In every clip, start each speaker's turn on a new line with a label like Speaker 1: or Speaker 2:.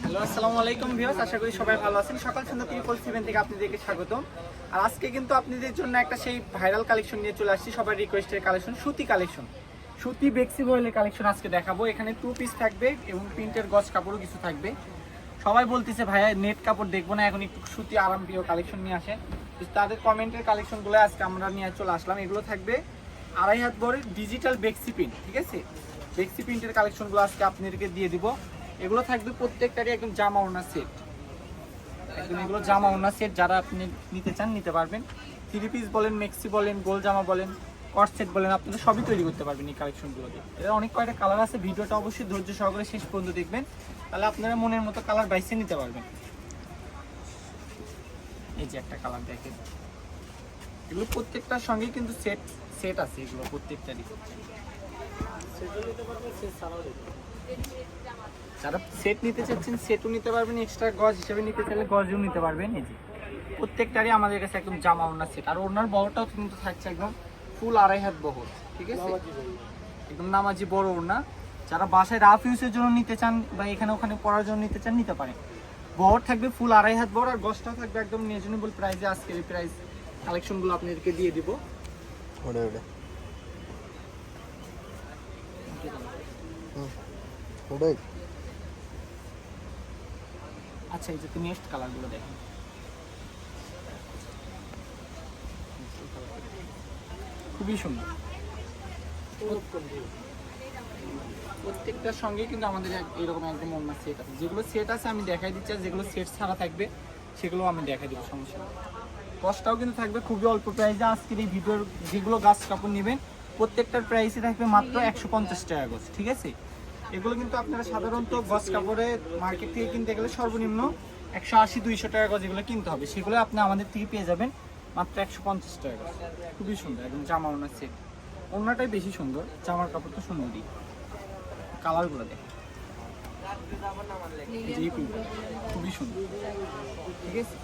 Speaker 1: Hello, আসসালামু আলাইকুম viewers, আশা করি সবাই ভালো আছেন। সকাল সন্ধ্যা 7 থেকে আপনাদেরকে স্বাগতম। আর আজকে কিন্তু আপনাদের জন্য একটা সেই ভাইরাল কালেকশন নিয়ে চলে আসছি, সবার রিকোয়েস্টের কালেকশন, সুতি কালেকশন, সুতি বেক্সি বয়েলের কালেকশন আজকে দেখাবো। এখানে 2 পিস থাকবে এবং প্রিন্টের গজ কাপড়ও কিছু থাকবে। সবাই বলতেছে ভাইয়া নেট কাপড় দেখবো না, এখন একটু সুতি আরামপ্রিয় কালেকশন নিয়ে আসেন। তাদের কমেন্টের কালেকশনগুলো আজকে আমরা নিয়ে চলে আসলাম। এগুলো থাকবে 2.5 হাত বড় ডিজিটাল বেক্সি প্রিন্ট, ঠিক আছে? বেক্সি প্রিন্টের কালেকশনগুলো আজকে আপনাদেরকে দিয়ে দিব। এগুলো থাকবে প্রত্যেকটারই একদম জামা ওড়না সেট, একদম এগুলো জামা ওড়না সেট। যারা আপনি নিতে চান নিতে পারবেন। 3 পিস বলেন, মেক্সি বলেন, গোল জামা বলেন, কট সেট বলেন, আপনারা সবই তৈরি করতে পারবেন এই কালেকশনগুলো দিয়ে। এর অনেক কয়টা কালার আছে, ভিডিওটা অবশ্যই ধৈর্য সহকারে শেষ পর্যন্ত দেখবেন, তাহলে আপনারা মনের মতো কালার বাইছে নিতে পারবেন। এই যে একটা কালার দেখেন, এগুলো প্রত্যেকটার সঙ্গে কিন্তু সেট আছে, এগুলো প্রত্যেকটারই। যারা সেট নিতে চাচ্ছেন সেটও নিতে পারবেন, এক্সট্রা গজ হিসেবে নিতে চাইলে গজও নিতে পারবেন। এই যে প্রত্যেকটারই আমাদের কাছে একদম জামা ওড়না সেট। আর ওড়নার বহরটাও কিন্তু থাকছে একদম ফুল 2.5 হাত বহর, ঠিক আছে? একদম নামাজি বড় ওড়না। যারা বাসায় রাফ ইউজের জন্য নিতে চান বা এখানে ওখানে পরার জন্য নিতে চান নিতে পারেন। বহর থাকবে ফুল 2.5 হাত বহর, আর গজটাও থাকবে একদম রিজনেবল প্রাইসে। আজকের এই প্রাইস কালেকশনগুলো আপনাদেরকে দিয়ে দিব। আচ্ছা, এই যে তুমি নেক্সট কালারগুলো দেখেন, খুবই সুন্দর। প্রত্যেকটার সঙ্গে কিন্তু আমাদের এরকম একদম ওড়না সেট আছে। যেগুলো সেট আছে আমি দেখাই দিচ্ছি, আর যেগুলো সেট ছাড়া থাকবে সেগুলো আমি দেখাই দিব, সমস্যা নেই। কস্টটাও কিন্তু থাকবে খুবই অল্প প্রাইসে। আজকের এই ভিডিওর যেগুলো গাছ কাপড় নেবেন প্রত্যেকটার প্রাইসই থাকবে মাত্র 150 টাকা গজ, ঠিক আছে? এগুলো কিন্তু আপনারা সাধারণত গজ কাপড়ে মার্কেট থেকে কিনতে গেলে সর্বনিম্ন 180-200 টাকা গজ এগুলো কিনতে হবে, সেগুলো আপনি আমাদের থেকে পেয়ে যাবেন মাত্র 150 টাকা গজ। খুবই সুন্দর, একদম জামা ওড়নার সেট। ওড়নাটাই বেশি সুন্দর, জামার কাপড় তো সুন্দরই। কালারগুলো দেখেন, খুবই সুন্দর, ঠিক আছে?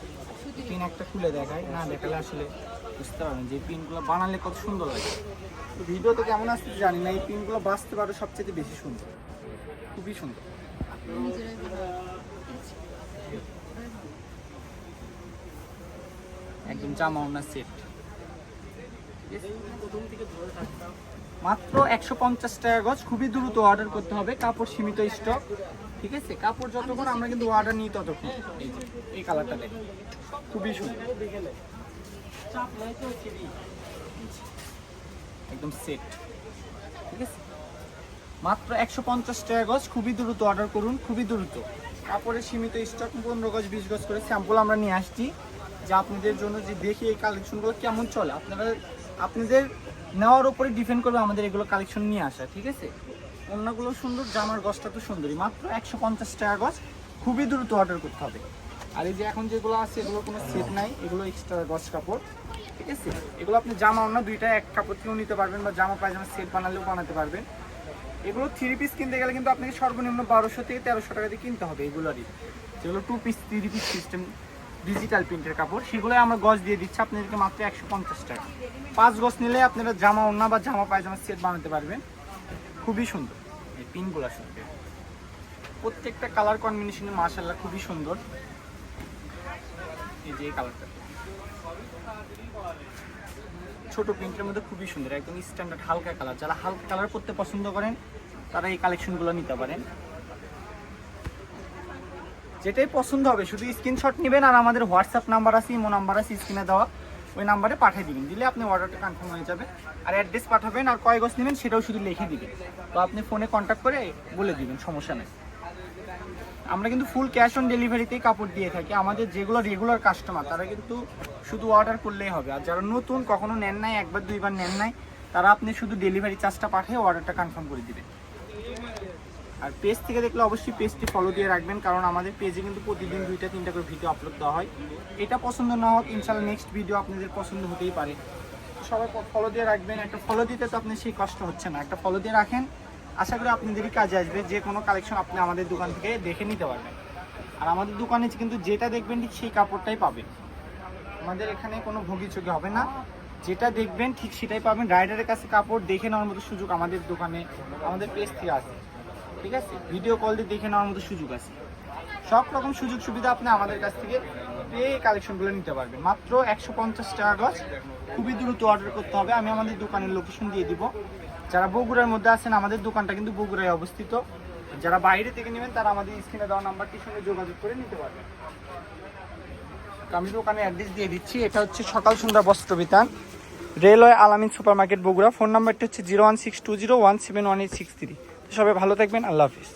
Speaker 1: পিন একটা খুলে দেখায়, না দেখালে আসলে বুঝতে পারবেন যে পিনগুলো বানালে কত সুন্দর লাগে। তো ভিডিওতে কেমন আসতে জানি না, এই পিনগুলো বাঁচতে পারে সবচেয়ে বেশি সুন্দর, খুবই সুন্দর। একদম জামা ওড়না সেট, মাত্র 150 টাকা গজ। খুবই দ্রুত অর্ডার করতে হবে, কাপড় সীমিত স্টক, ঠিক আছে? কাপড় যতক্ষণ আমরা কিন্তু অর্ডার নিই ততক্ষণ। এই যে এই কালারটা দেখুন, খুবই সুন্দর, একদম সেট, ঠিক আছে? মাত্র 150 টাকা গজ। খুবই দ্রুত অর্ডার করুন, খুবই দ্রুত। কাপড়ের সীমিত স্টক, 15 গজ 20 গজ করে স্যাম্পল আমরা নিয়ে আসছি, যে আপনাদের জন্য যে দেখি এই কালেকশনগুলো কেমন চলে। আপনাদের নেওয়ার উপরে ডিপেন্ড করবে আমাদের এগুলো কালেকশন নিয়ে আসা, ঠিক আছে? অন্যগুলো সুন্দর, জামার গজটা তো সুন্দরই। মাত্র 150 টাকা গজ, খুবই দ্রুত অর্ডার করতে হবে। আর এই যে এখন যেগুলো আছে এগুলো কোনো সেট নাই, এগুলো এক্সট্রা গজ কাপড়, ঠিক আছে? এগুলো আপনি জামা ওড়না দুইটা এক কাপড় থেকেও নিতে পারবেন, বা জামা পায়জামা সেট বানালেও বানাতে পারবেন। এগুলো 3 পিস কিনতে গেলে কিন্তু আপনাকে সর্বনিম্ন 1200 থেকে 1300 টাকা দিয়ে কিনতে হবে এগুলোরই। যেগুলো 2 পিস 3 পিস সিস্টেম ডিজিটাল প্রিন্টের কাপড়, সেগুলোই আমরা গজ দিয়ে দিচ্ছি আপনাদেরকে মাত্র 150 টাকা। 5 গজ নিলে আপনারা জামা ওড়না বা জামা পায়জামা সেট বানাতে পারবেন। খুবই সুন্দর এই পিনগুলো, আসলে প্রত্যেকটা কালার কম্বিনেশনে মাশাআল্লাহ খুবই সুন্দর। এই যে এই কালারটা ছোট প্রিন্টের মধ্যে খুবই সুন্দর, একদম স্ট্যান্ডার্ড হালকা কালার। যারা হালকা কালার পরতে পছন্দ করেন তারা এই কালেকশনগুলো নিতে পারেন। যেটাই পছন্দ হবে শুধু স্ক্রিনশট নেবেন, আর আমাদের হোয়াটসঅ্যাপ নাম্বার আছে, ইমো নাম্বার আছে স্ক্রিনে দেওয়া, ওই নাম্বারে পাঠিয়ে দিবেন। দিলে আপনি অর্ডারটা কনফার্ম হয়ে যাবে। আর অ্যাড্রেস পাঠাবেন, আর কয় গজ নেবেন সেটাও শুধু লিখে দিবেন। তো আপনি ফোনে কন্ট্যাক্ট করে বলে দিবেন, সমস্যা নেই। আমরা কিন্তু ফুল ক্যাশ অন ডেলিভারিতেই কাপড় দিয়ে থাকি। আমাদের যেগুলো রেগুলার কাস্টমার তারা কিন্তু শুধু অর্ডার করলেই হবে। আর যারা নতুন, কখনো নেন নাই, একবার দুইবার নেন নাই, তারা আপনি শুধু ডেলিভারি চার্জটা পাঠিয়ে অর্ডারটা কনফার্ম করে দিবেন। আর পেজ থেকে দেখলে অবশ্যই পেজটি ফলো দিয়ে রাখবেন, কারণ আমাদের পেজে কিন্তু প্রতিদিন 2-3টা করে ভিডিও আপলোড দেওয়া হয়। এটা পছন্দ না হোক ইনশাআল্লাহ নেক্সট ভিডিও আপনাদের পছন্দ হতেই পারে। সবাই ফলো দিয়ে রাখবেন। একটা ফলো দিতে তো আপনি সেই কষ্ট হচ্ছে না, একটা ফলো দিয়ে রাখেন, আশা করি আপনাদেরই কাজে আসবে। যে কোনো কালেকশন আপনি আমাদের দোকান থেকে দেখে নিতে পারবেন। আর আমাদের দোকানে কিন্তু যেটা দেখবেন ঠিক সেই কাপড়টাই পাবেন। আমাদের এখানে কোনো ভোগিচোগি হবে না, যেটা দেখবেন ঠিক সেটাই পাবেন। রাইডারের কাছে কাপড় দেখে নেওয়ার মতো সুযোগ আমাদের দোকানে, আমাদের পেজ থেকে আছে, ঠিক আছে? ভিডিও কল দিয়ে দেখে নেওয়ার মতো সুযোগ আছে। সব রকম সুযোগ সুবিধা আপনি আমাদের কাছ থেকে পেয়ে এই কালেকশনগুলো নিতে পারবেন। মাত্র 150 টাকা গজ, খুবই দ্রুত অর্ডার করতে হবে। আমি আমাদের দোকানের লোকেশন দিয়ে দিব। যারা বগুড়ার মধ্যে আছেন, আমাদের দোকানটা কিন্তু বগুড়ায় অবস্থিত। যারা বাইরে থেকে নেবেন তারা আমাদের স্ক্রিনে দেওয়া নাম্বারটির সঙ্গে যোগাযোগ করে নিতে পারবেন। আমি দোকানে অ্যাড্রেস দিয়ে দিচ্ছি। এটা হচ্ছে সকাল সন্ধ্যা বস্ত্র বিতান, রেলওয়ে আলামিন সুপার মার্কেট বগুড়া। ফোন নাম্বারটি হচ্ছে 01620171863। সবাই ভালো থাকবেন, আল্লাহ হাফিজ।